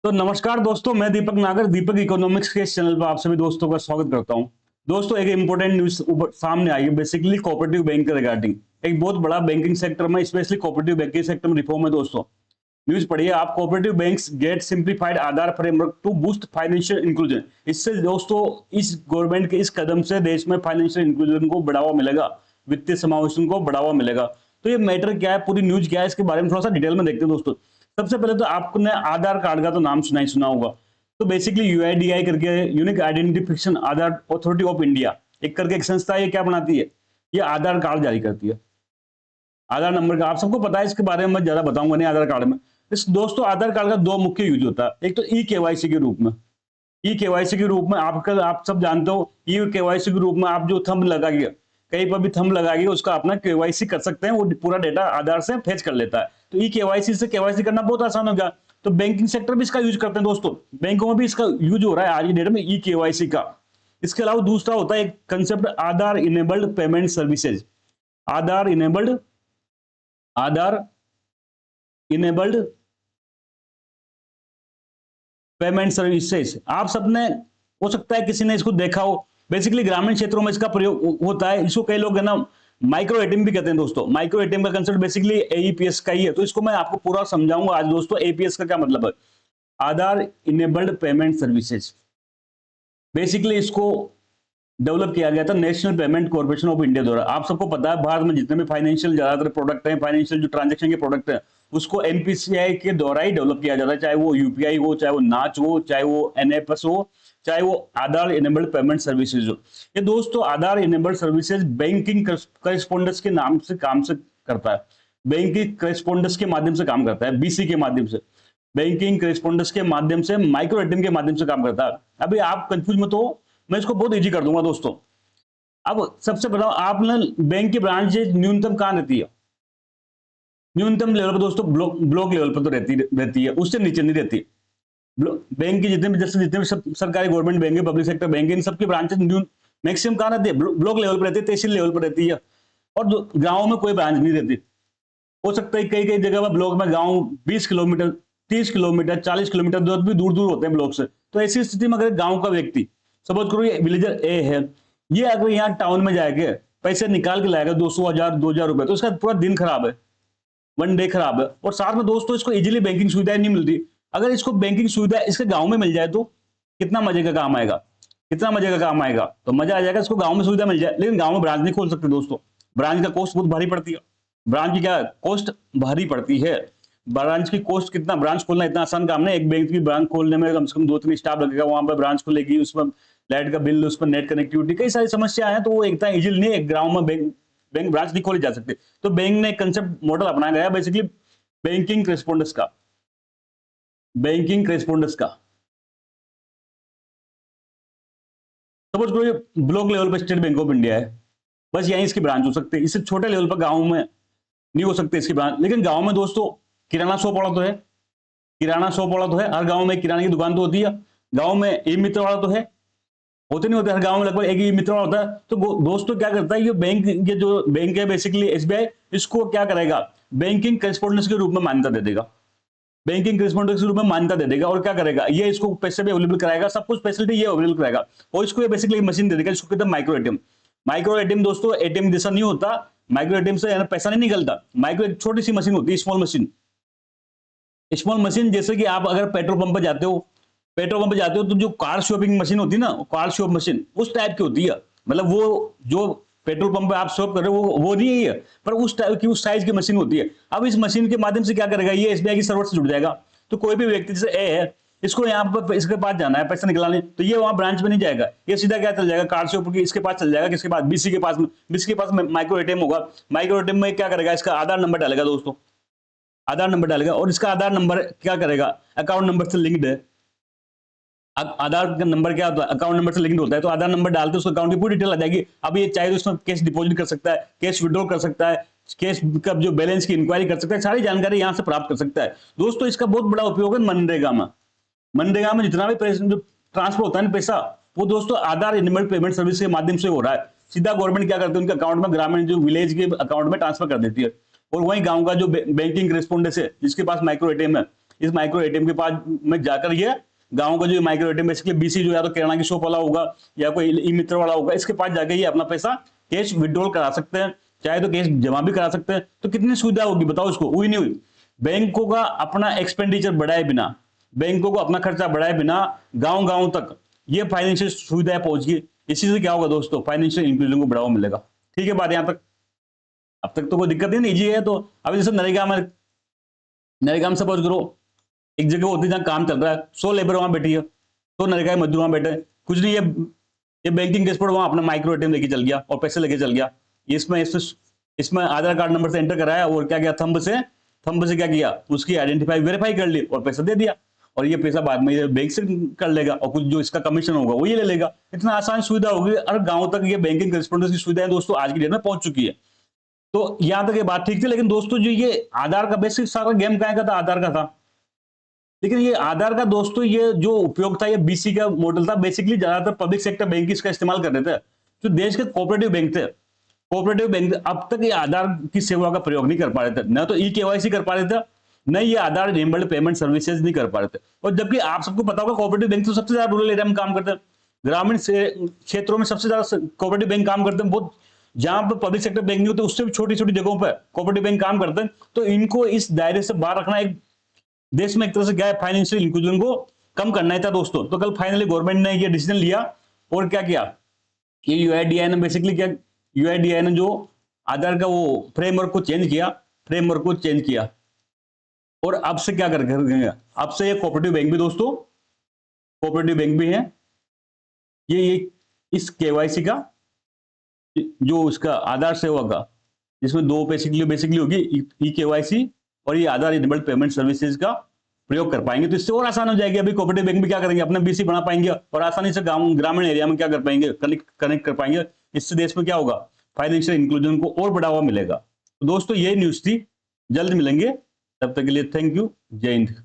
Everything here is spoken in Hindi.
तो नमस्कार दोस्तों, मैं दीपक नागर दीपक इकोनॉमिक्स के इस चैनल पर आप सभी दोस्तों का स्वागत करता हूं। दोस्तों, एक इंपॉर्टेंट न्यूज सामने आई है, बेसिकली कोऑपरेटिव बैंक के रिगार्डिंग। एक बहुत बड़ा बैंकिंग सेक्टर में, स्पेशली कोऑपरेटिव बैंकिंग सेक्टर में रिफॉर्म है दोस्तों। न्यूज पढ़िए आप, cooperative banks get simplified Aadhaar framework to boost financial inclusion. इससे दोस्तों इस गवर्नमेंट के इस कदम से देश में फाइनेंशियल इंक्लूजन को बढ़ावा मिलेगा, वित्तीय समावेशन को बढ़ावा मिलेगा। तो ये मैटर क्या है, पूरी न्यूज क्या है, इसके बारे में थोड़ा सा डिटेल में देखते हैं दोस्तों। सबसे पहले तो आपने आधार कार्ड का तो नाम सुना ही सुना होगा। तो बेसिकली यूआईडीआई करके, unique identification Aadhaar authority of India एक करके एक संस्था है, ये क्या बनाती है, ये आधार कार्ड जारी करती है। आधार नंबर का आप सबको पता है, इसके बारे में मैं ज्यादा बताऊंगा नहीं। आधार कार्ड में इस दोस्तों आधार कार्ड का दो मुख्य यूज होता है। एक तो ई केवाईसी के रूप में, ई केवाईसी के रूप में आप सब जानते हो, ई केवाईसी के रूप में आप जो थंब लगाइए, कहीं पर भी थंब लगाइए, उसका अपना केवाईसी कर सकते हैं, वो पूरा डेटा आधार से फेच कर लेता है। तो ई केवाईसी से केवाईसी करना बहुत आसान हो गया। तो बैंकिंग सेक्टर भी इसका यूज करते हैं दोस्तों, बैंकों में भी इसका यूज हो रहा है आज की डेट में ई केवाईसी का। इसके अलावा दूसरा होता है एक कंसेप्ट, आधार इनेबल्ड पेमेंट सर्विसेज। आधार इनेबल्ड पेमेंट सर्विसेज। आप सबने हो सकता है किसी ने इसको देखा हो। बेसिकली ग्रामीण क्षेत्रों में इसका प्रयोग होता है। इसको कई लोग है ना माइक्रो एटीएम भी कहते हैं दोस्तों। माइक्रो एटीएम का कंसेप्ट बेसिकली एईपीएस का ही है। तो इसको मैं आपको पूरा समझाऊंगा आज दोस्तों। एईपीएस का क्या मतलब है, आधार इनेबल्ड पेमेंट सर्विसेज। बेसिकली इसको डेवलप किया गया था national payment corporation of India द्वारा। आप सबको पता है भारत में जितने भी फाइनेंशियल ज्यादातर प्रोडक्ट हैं, फाइनेंशियल जो ट्रांजेक्शन के प्रोडक्ट हैं, उसको एनपीसीआई के द्वारा ही डेवलप किया जाता है। चाहे वो यूपीआई हो, चाहे वो नाच हो, चाहे वो एनएफएस हो, चाहे वो आधार इनेबल्ड पेमेंट सर्विसेज हो। ये दोस्तों आधार इनेबल्ड सर्विसेज बैंकिंग करेस्पोंडेंस के नाम से काम से करता है। बैंकिंग करेस्पोंडेंस के माध्यम से काम करता है, बीसी के माध्यम से, बैंकिंग करेस्पोंडेंस के माध्यम से, माइक्रो एटीएम के माध्यम से काम करता है। अभी आप कंफ्यूज मत हो, मैं इसको बहुत इजी कर दूंगा दोस्तों। अब सबसे बताओ आपने बैंक की ब्रांच न्यूनतम कहां रहती है? न्यूनतम लेवल पर दोस्तों ब्लॉक लेवल पर तो रहती है, उससे नीचे नहीं रहती। बैंक की जितने भी सरकारी गवर्नमेंट बैंक है, पब्लिक सेक्टर बैंक है, इन सबकी ब्रांचेस मैक्सिमम कहां रहती है? ब्लॉक लेवल पर रहती है, तहसील लेवल पर रहती है। और गाँव में कोई ब्रांच नहीं रहती। हो सकता है कई कई जगह पर ब्लॉक में गाँव 20 किलोमीटर, 30 किलोमीटर, 40 किलोमीटर भी दूर दूर होते हैं ब्लॉक से। तो ऐसी स्थिति में अगर गाँव का व्यक्ति, सपोज करो ये विलेजर ए है, ये अगर यहाँ टाउन में जाके पैसे निकाल के लाएगा 200,000 रुपए, तो इसका पूरा दिन खराब है, वन डे खराब है। और साथ में दोस्तों इसको इजीली बैंकिंग सुविधाएं नहीं मिलती। अगर इसको बैंकिंग सुविधा इसके गांव में मिल जाए तो कितना मजे का काम आएगा, कितना मजे का काम आएगा। तो मजा आ जाएगा, इसको गांव में सुविधा मिल जाए। लेकिन गांव में ब्रांच नहीं खोल सकते दोस्तों, ब्रांच का कॉस्ट बहुत भारी पड़ती है। ब्रांच की क्या कॉस्ट भारी पड़ती है। ब्रांच की कॉस्ट कितना, ब्रांच खोलना इतना आसान काम नहीं। एक बैंक की ब्रांच खोलने में कम से कम 2-3 स्टाफ लगेगा, वहां पर ब्रांच खुलेगी, उसमें लाइट का बिल, उस पर नेट कनेक्टिविटी, कई सारी समस्या है। तो वो इतना इजीली नहीं, एक गांव में बैंक ब्रांच नहीं खोली जा सकती। तो बैंक ने कंसेप्ट मॉडल अपनाया गया बेसिकली बैंकिंग करेस्पोंडेंस का, बैंकिंग करेस्पोंडेंस का। सपोज करो ये ब्लॉक लेवल पर स्टेट बैंक ऑफ इंडिया है, बस यहीं इसकी ब्रांच हो सकती है। इससे छोटे लेवल पर गांव में नहीं हो सकती इसकी ब्रांच। लेकिन गांव में दोस्तों किराना शॉप वाला तो है, किराना शॉप वाला तो है, हर गांव में किराने की दुकान तो होती है। गांव में ई मित्र वाला तो है, होते नहीं होते, हर गांव में लगभग एक ही मित्र होता है। तो दोस्तों क्या करता है ये बैंक, ये जो बैंक है बेसिकली एसबीआई, इसको क्या करेगा, बैंकिंग करेस्पोंडेंस के रूप में मान्यता दे देगा, बैंकिंग करेस्पोंडेंस के रूप में मान्यता दे देगा। और क्या करेगा, ये इसको पैसे भी अवेलेबल कराएगा, सब कुछ फैसिलिटी ये अवेलेबल कराएगा। और इसको ये बेसिकली मशीन दे देगा, इसको कहते हैं माइक्रो एटीएम। माइक्रो एटीएम दोस्तों एटीएम जैसा नहीं होता, माइक्रो एटीएम से पैसा नहीं निकलता। माइक्रो एक छोटी सी मशीन होती है, स्मॉल मशीन। स्मॉल मशीन जैसे कि आप अगर पेट्रोल पंप पर जाते हो, पेट्रोल पंप पे जाते हो तो जो कार शॉपिंग मशीन होती है ना, कार शॉप मशीन उस टाइप की होती है। मतलब वो जो पेट्रोल पंप पे आप शॉप कर रहे हो वो नहीं है, पर उस टाइप की, उस साइज की मशीन होती है। अब इस मशीन के माध्यम से क्या करेगा, ये एसबीआई की सर्वर से जुड़ जाएगा। तो कोई भी व्यक्ति जैसे ए है, इसको यहाँ पर इसके पास जाना है पैसा निकलाने, तो ये वहां ब्रांच में नहीं जाएगा, ये सीधा क्या चल जाएगा, कार शॉप की इसके पास चल जाएगा। किसके पास, बीसी के पास में। बीसी के पास माइक्रो एटीएम होगा। माइक्रो एटीएम में क्या करेगा, इसका आधार नंबर डालेगा दोस्तों, आधार नंबर डालेगा। और इसका आधार नंबर क्या करेगा, अकाउंट नंबर से लिंक्ड है। आधार का नंबर क्या होता है, अकाउंट नंबर से लिंक्ड होता है। तो आधार नंबर डालते उसको अकाउंट की पूरी डिटेल आ जाएगी। अब ये चाहे तो उसमें कैश डिपॉजिट कर सकता है, कैश विड्रॉ कर सकता है, कैश का जो बैलेंस की इंक्वायरी कर सकता है, सारी जानकारी यहां से प्राप्त कर सकता है। दोस्तों इसका बहुत बड़ा उपयोग है मनरेगा में। मनरेगा में जितना भी ट्रांसफर होता है ना पैसा, वो दोस्तों आधार इनेबल्ड पेमेंट सर्विस के माध्यम से हो रहा है। सीधा गवर्नमेंट क्या करती है, उनके अकाउंट में, ग्रामीण जो विलेज के अकाउंट में ट्रांसफर कर देती है। और वही गांव का जो बैंकिंग करेस्पोंडेंस है, जिसके पास माइक्रो एटीएम है, इस माइक्रो एटीएम के पास में जाकर ये गांव का जो माइक्रो एटीएम बेसिकली बीसी जो या तो किराना की शॉप वाला होगा या कोई ई मित्र वाला होगा, इसके पास जाकर ये अपना पैसा कैश विड्रॉल करा सकते हैं, चाहे तो कैश जमा भी करा सकते हैं। तो कितनी सुविधा होगी बताओ इसको, हुई नहीं हुई। बैंकों का अपना एक्सपेंडिचर बढ़ाए बिना, बैंकों को अपना खर्चा बढ़ाए बिना गांव गांव तक ये फाइनेंशियल सुविधाएं पहुंच गई। इसी से क्या होगा दोस्तों, फाइनेंशियल इंक्लूजन को बढ़ावा मिलेगा। ठीक है बात यहां तक, अब तक तो कोई दिक्कत ही नहीं, इजी है। तो अभी जैसे नरेगा में सपोज करो एक जगह होती है जहां काम चल रहा है, 100 लेबर वहां बैठी है, तो नरेगा के मजदूर वहां बैठे, कुछ नहीं ये बैंकिंग के स्पॉट वहां अपना माइक्रो एटीएम लेके चल गया और पैसे लेके चल गया। इसमें आधार कार्ड नंबर से एंटर कराया और क्या किया, थंब से क्या किया, उसकी आइडेंटिफाई वेरीफाई कर ली और पैसा दे दिया, और ये पैसा बाद में बैंक से कर लेगा और कुछ जो इसका कमीशन होगा वो ये ले लेगा। इतना आसान सुविधा होगी और गांव तक ये बैंकिंग करेस्पॉन्डेंस की सुविधाएं दोस्तों आज की डेट में पहुंच चुकी है। तो यहां तक ये बात ठीक थी, लेकिन दोस्तों जो ये आधार का बेसिक सारा गेम क्या था, आधार का था। लेकिन ये आधार का दोस्तों ये जो उपयोग था ये बीसी का मॉडल था। बेसिकली ज्यादातर पब्लिक सेक्टर बैंक इसका इस्तेमाल कर रहे थे, जो देश के कोऑपरेटिव बैंक थे। कोऑपरेटिव बैंक अब तक ये आधार की सेवा का प्रयोग नहीं कर पा रहे थे, न तो ई-केवाईसी कर पा रहे थे, न ये आधार इनेबल्ड पेमेंट सर्विसेज नहीं कर पा रहे थे। और जबकि आप सबको पता होगा कोऑपरेटिव बैंक तो सबसे ज्यादा रूरल एरिया में काम करते हैं, ग्रामीण क्षेत्रों में सबसे ज्यादा कोऑपरेटिव बैंक काम करते हैं। बहुत जहां पर पब्लिक सेक्टर बैंक नहीं होते उससे भी छोटी छोटी जगहों पर कोऑपरेटिव बैंक काम करते हैं। तो इनको इस दायरे से बाहर रखना एक देश में एक तरह से क्या है, फाइनेंशियल इंक्लूजन को कम करना ही था दोस्तों। तो कल फाइनली गवर्नमेंट ने ये डिसीजन लिया और क्या किया, ये यूआईडीआई ने बेसिकली क्या, यूआईडीआई ने जो आधार का वो फ्रेमवर्क को चेंज किया और अब से क्या करेंगे, अब से ये कोऑपरेटिव बैंक भी दोस्तों, कोऑपरेटिव बैंक भी है ये इस केवाईसी का जो इसका आधार सेवा का, जिसमें दो बेसिकली होगी ई-केवाईसी और ये आधार इनेबल्ड पेमेंट सर्विसेज का प्रयोग कर पाएंगे। तो इससे और आसान हो जाएगी। अभी कोऑपरेटिव बैंक में क्या करेंगे, अपना बीसी बना पाएंगे और आसानी से ग्रामीण एरिया में क्या कर पाएंगे, कनेक्ट कर पाएंगे। इससे देश में क्या होगा, फाइनेंशियल इंक्लूजन को और बढ़ावा मिलेगा। तो दोस्तों ये न्यूज थी, जल्द मिलेंगे, तब तक के लिए थैंक यू, जय हिंद।